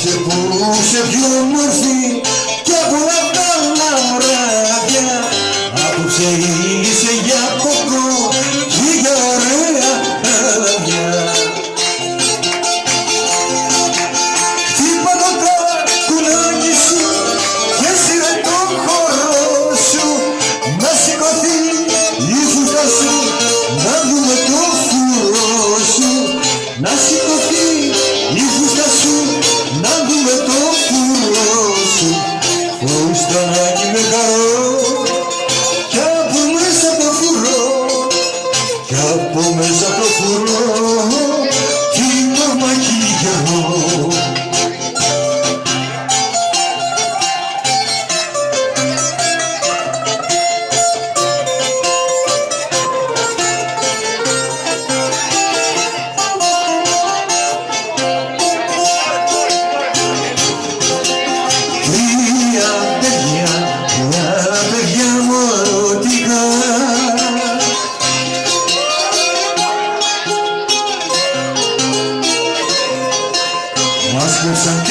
Απόψε που σε πιο όμορφη κι από όλα τα λαμπράδια, απόψε είσαι για κοκό και για ωραία άδεια. Χτύπα το τακουνάκι σου και σύρε το χορό σου, να σηκωθεί η φούστα σου, να δούμε το φουρό σου, να σηκωθεί η φούστα σου, να δούμε το φουρό σου. Φουστανάκι με καρό κι από μέσα το φουρό, κι από μέσα το φουρό κι το μακιγιό. Μας κλέψαν